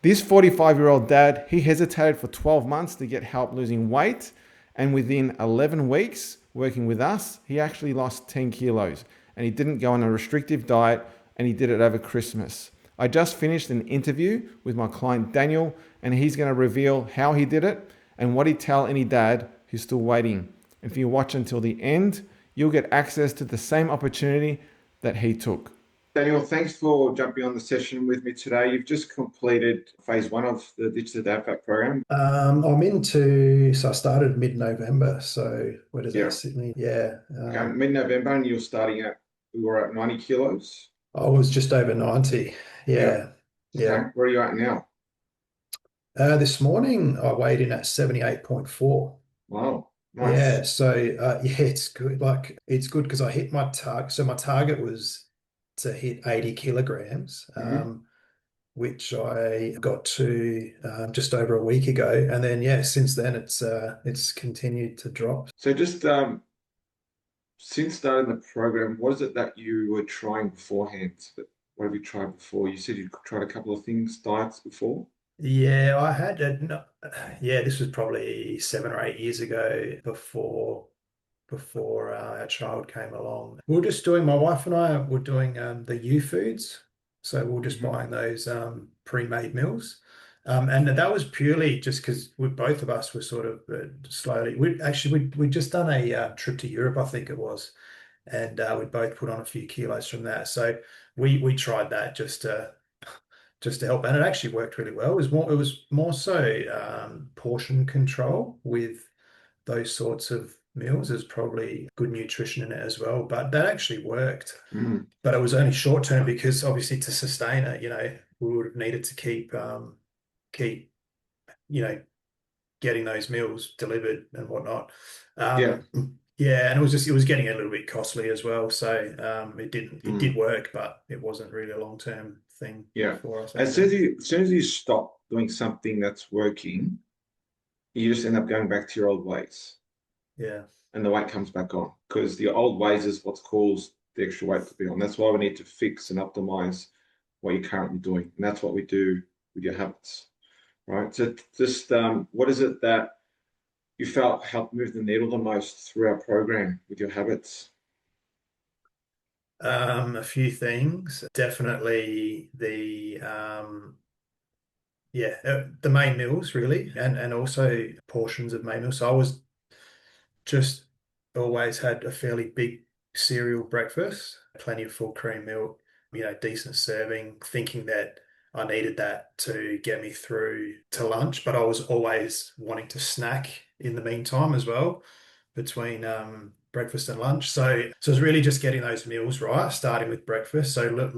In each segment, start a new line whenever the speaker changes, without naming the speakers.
This 45-year-old dad, he hesitated for 12 months to get help losing weight. And within 11 weeks working with us, he actually lost 10 kilos. And he didn't go on a restrictive diet, and he did it over Christmas. I just finished an interview with my client Daniel, and he's going to reveal how he did it and what he'd tell any dad who's still waiting. If you watch until the end, you'll get access to the same opportunity that he took. Daniel, thanks for jumping on the session with me today. You've just completed phase one of the Ditch the Dad Fat program.
So I started mid-November. So where does that
Yeah.
sit me? Yeah.
Okay, mid-November, and we were at 90 kilos.
I was just over 90.
Yeah.
Yeah.
Okay,
Yeah.
where are you at now?
This morning I weighed in at 78.4.
Wow,
Yeah.
nice.
So it's good. Like it's good because I hit my target. So my target was to hit 80 kilograms.
Hmm.
Which I got to just over a week ago, and then yeah, since then it's continued to drop.
So just since starting the program, what is it that you were trying beforehand? What have you tried before? You said you tried a couple of things, diets before.
Yeah, I had no, yeah, this was probably 7 or 8 years ago before our child came along. We were just doing my wife and I were doing the U foods, so we were just
Hmm.
buying those pre-made meals. And that was purely just because we both of us were sort of slowly. We'd just done a trip to Europe, I think it was, and we both put on a few kilos from that. So we tried that just to help, and it actually worked really well. It was more so portion control with those sorts of meals. There's probably good nutrition in it as well, but that actually worked.
Mm.
But it was only short term because obviously to sustain it, we would have needed to keep you know getting those meals delivered and whatnot.
Yeah.
Um, yeah, and it was getting a little bit costly as well. So it did
Mm.
work, but it wasn't really a long term thing
Yeah.
for us, I
As soon as
think.
you stop doing something that's working, you just end up going back to your old ways,
Yeah.
and the weight comes back on because the old ways is what caused the extra weight to be on. That's why we need to fix and optimize what you're currently doing, and that's what we do with your habits, right? So just what is it that you felt helped move the needle the most through our program with your habits?
A few things. Definitely the main meals really, and also portions of main meals. So I was just always had a fairly big cereal breakfast, plenty of full cream milk, decent serving, thinking that I needed that to get me through to lunch, but I was always wanting to snack in the meantime as well between breakfast and lunch. So it's really just getting those meals right, starting with breakfast. So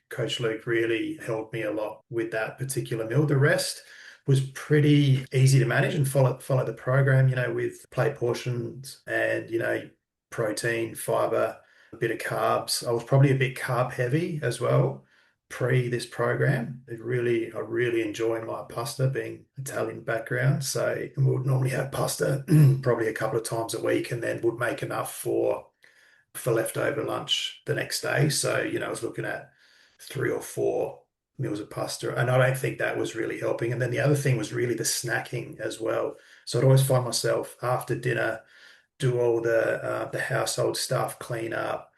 Coach Luke really helped me a lot with that particular meal. The rest was pretty easy to manage and follow the program, with plate portions and, protein, fiber, a bit of carbs. I was probably a bit carb heavy as well pre this program. I really enjoy my pasta being Italian background. So we would normally have pasta probably a couple of times a week and then would make enough for leftover lunch the next day. So, I was looking at 3 or 4 meals of pasta, and I don't think that was really helping. And then the other thing was really the snacking as well. So I'd always find myself after dinner, do all the household stuff, clean up,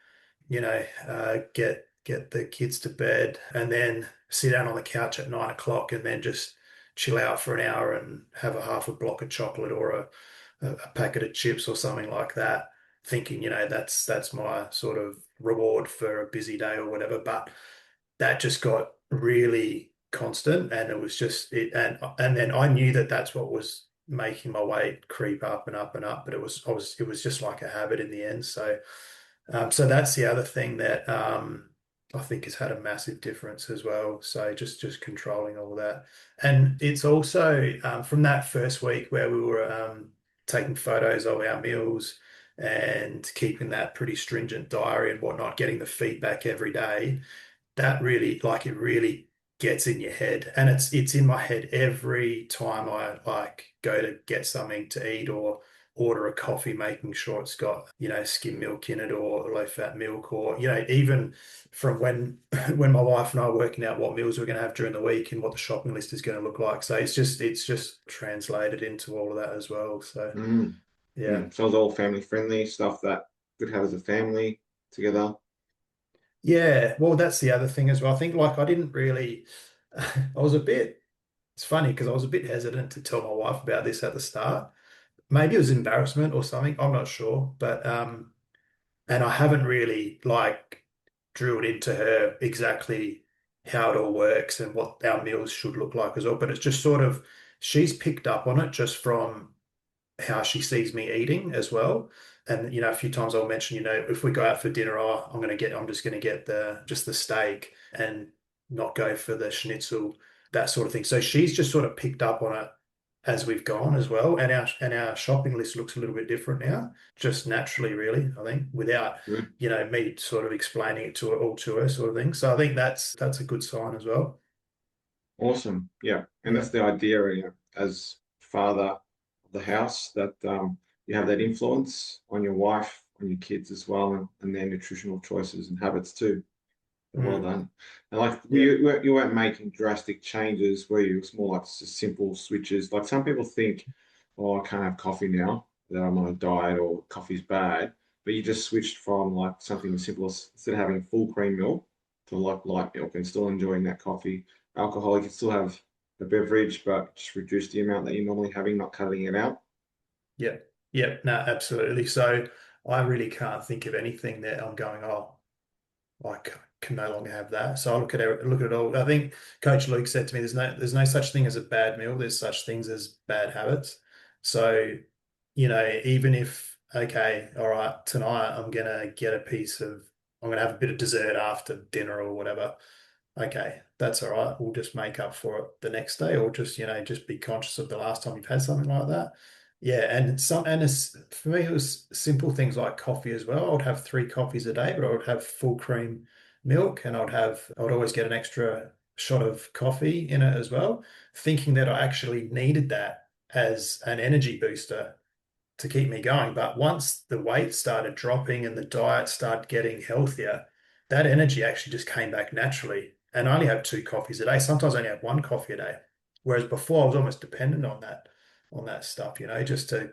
get the kids to bed, and then sit down on the couch at 9 o'clock, and then just chill out for an hour and have a half a block of chocolate or a packet of chips or something like that, thinking, that's my sort of reward for a busy day or whatever. But that just got really constant, and it was just it, and then I knew that that's what was making my weight creep up and up and up. But it was just like a habit in the end. So that's the other thing that I think has had a massive difference as well. So just controlling all that, and it's also from that first week where we were taking photos of our meals and keeping that pretty stringent diary and whatnot, getting the feedback every day. That really, like, it really gets in your head, and it's in my head every time I like go to get something to eat order a coffee, making sure it's got, skim milk in it or low fat milk, or, even from when when my wife and I are working out what meals we're going to have during the week and what the shopping list is going to look like. So it's just translated into all of that as well. So
Mm.
yeah.
Mm. So it's all family friendly stuff that could have as a family together.
Yeah, well, that's the other thing as well. I think like I didn't really, I was a bit, it's funny because I was a bit hesitant to tell my wife about this at the start. Maybe it was embarrassment or something, I'm not sure. But and I haven't really like drilled into her exactly how it all works and what our meals should look like as well. But it's just sort of she's picked up on it just from how she sees me eating as well. And a few times I'll mention, if we go out for dinner, oh, I'm just gonna get the steak and not go for the schnitzel, that sort of thing. So she's just sort of picked up on it as we've gone as well. And our shopping list looks a little bit different now, just naturally, really, I think, without,
Good.
me sort of explaining it to her all to her sort of thing. So I think that's a good sign as well.
Awesome. Yeah. And
Yeah.
that's the idea, as father of the house, that you have that influence on your wife, on your kids as well, and their nutritional choices and habits too. So well
Mm.
done. And like
Yeah.
you weren't making drastic changes where you was more like just simple switches. Like some people think, oh, I can't have coffee now that I'm on a diet or coffee's bad. But you just switched from like something as simple as instead of having full cream milk to like light milk and still enjoying that coffee. Alcohol, you can still have a beverage, but just reduce the amount that you're normally having, not cutting it out.
Yeah. Yeah. No, absolutely. So I really can't think of anything that I'm going, oh, I can no longer have that. So I look at it all. I think Coach Luke said to me, there's no such thing as a bad meal. There's such things as bad habits. So, even if, okay, all right, tonight I'm gonna have a bit of dessert after dinner or whatever. Okay, that's all right. We'll just make up for it the next day, or just be conscious of the last time you've had something like that. Yeah, for me, it was simple things like coffee as well. I would have 3 coffees a day, but I would have full cream milk, and I would always get an extra shot of coffee in it as well, thinking that I actually needed that as an energy booster to keep me going. But once the weight started dropping and the diet started getting healthier, that energy actually just came back naturally. And I only have 2 coffees a day. Sometimes I only have 1 coffee a day. Whereas before I was almost dependent on that stuff, just to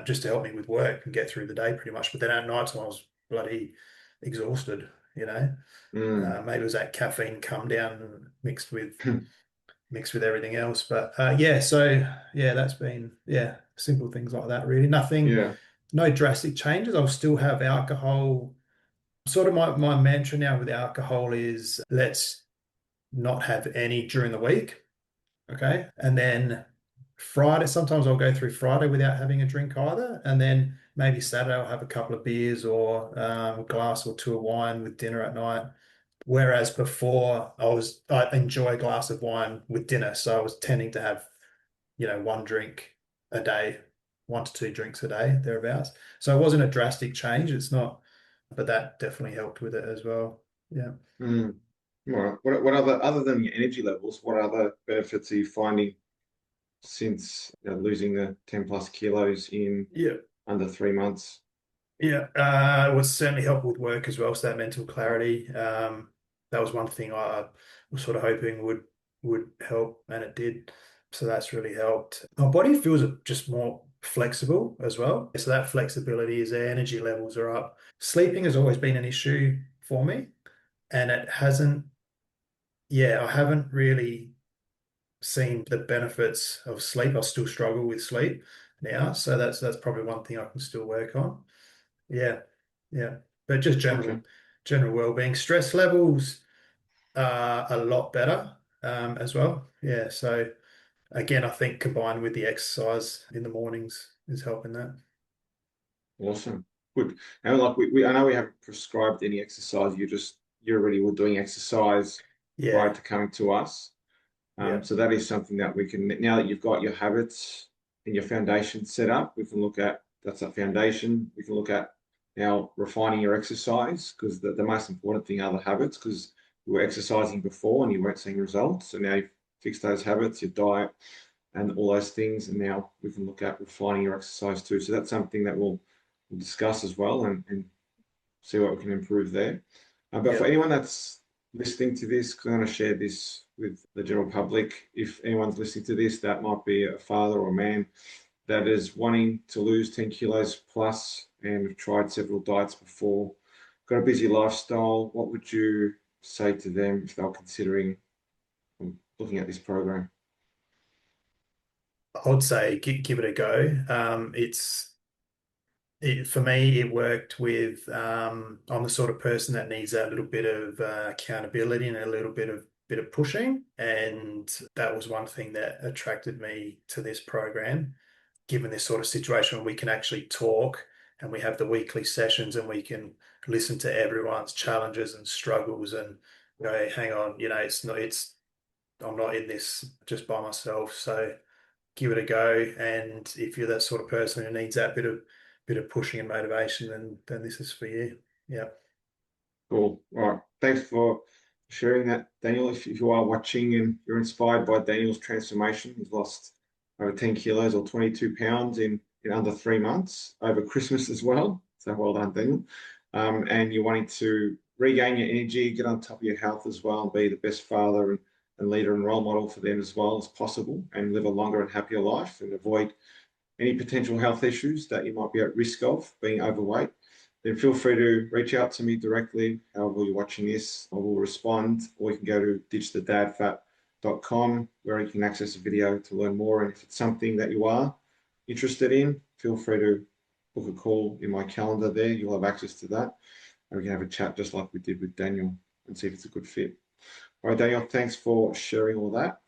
just to help me with work and get through the day pretty much. But then at night time I was bloody exhausted, you know.
Mm.
Maybe it was that caffeine come down mixed with everything else. But yeah, so yeah, that's been simple things like that. Really, nothing,
Yeah.
no drastic changes. I'll still have alcohol. Sort of my mantra now with alcohol is let's not have any during the week. Okay, and then Friday. Sometimes I'll go through Friday without having a drink either, and then maybe Saturday I'll have a couple of beers or a glass or two of wine with dinner at night. Whereas before I enjoy a glass of wine with dinner, so I was tending to have, 1 drink a day, 1 to 2 drinks a day, thereabouts. So it wasn't a drastic change. It's not, but that definitely helped with it as well. Yeah.
Mm. All right. What other than your energy levels, what other benefits are you finding since losing the 10 plus kilos in
Yeah.
under 3 months?
Yeah. It was certainly helped with work as well. So that mental clarity. That was one thing I was sort of hoping would help, and it did. So that's really helped. My body feels just more flexible as well. So that flexibility is their energy levels are up. Sleeping has always been an issue for me, and it hasn't. Yeah, I haven't really seen the benefits of sleep. I still struggle with sleep now, so that's probably one thing I can still work on. Yeah, yeah, but just
Okay.
general well-being. Stress levels are a lot better as well. Yeah, so again, I think combined with the exercise in the mornings is helping that.
Awesome. Good. And like I know we haven't prescribed any exercise. You already were doing exercise prior
Yeah,
to coming to us.
yeah,
So that is something that we can, now that you've got your habits and your foundation set up, we can look at that's that foundation. We can look at now refining your exercise because the most important thing are the habits because you were exercising before and you weren't seeing results. So now you've fixed those habits, your diet, and all those things. And now we can look at refining your exercise too. So that's something that we'll discuss as well, and see what we can improve there. But for anyone that's listening to this, because I'm going to share this with the general public, if anyone's listening to this that might be a father or a man that is wanting to lose 10 kilos plus and have tried several diets before, got a busy lifestyle, what would you say to them if they're considering looking at this program?
I would say give it a go. For me, it worked with, I'm the sort of person that needs that little bit of accountability and a little bit of pushing. And that was one thing that attracted me to this program, given this sort of situation where we can actually talk and we have the weekly sessions and we can listen to everyone's challenges and struggles and go, hang on, I'm not in this just by myself. So give it a go. And if you're that sort of person who needs that bit of pushing and motivation, then this is for you. Yeah.
Cool. All right. Thanks for sharing that, Daniel. If you are watching and you're inspired by Daniel's transformation, he's lost over 10 kilos or 22 pounds in under 3 months over Christmas as well. So well done, Daniel. And you're wanting to regain your energy, get on top of your health as well, and be the best father and leader and role model for them as well as possible, and live a longer and happier life and avoid any potential health issues that you might be at risk of being overweight, then feel free to reach out to me directly. However you're watching this, I will respond, or you can go to ditchthedadfat.com where you can access a video to learn more. And if it's something that you are interested in, feel free to book a call in my calendar there. You'll have access to that. And we can have a chat just like we did with Daniel and see if it's a good fit. All right, Daniel, thanks for sharing all that.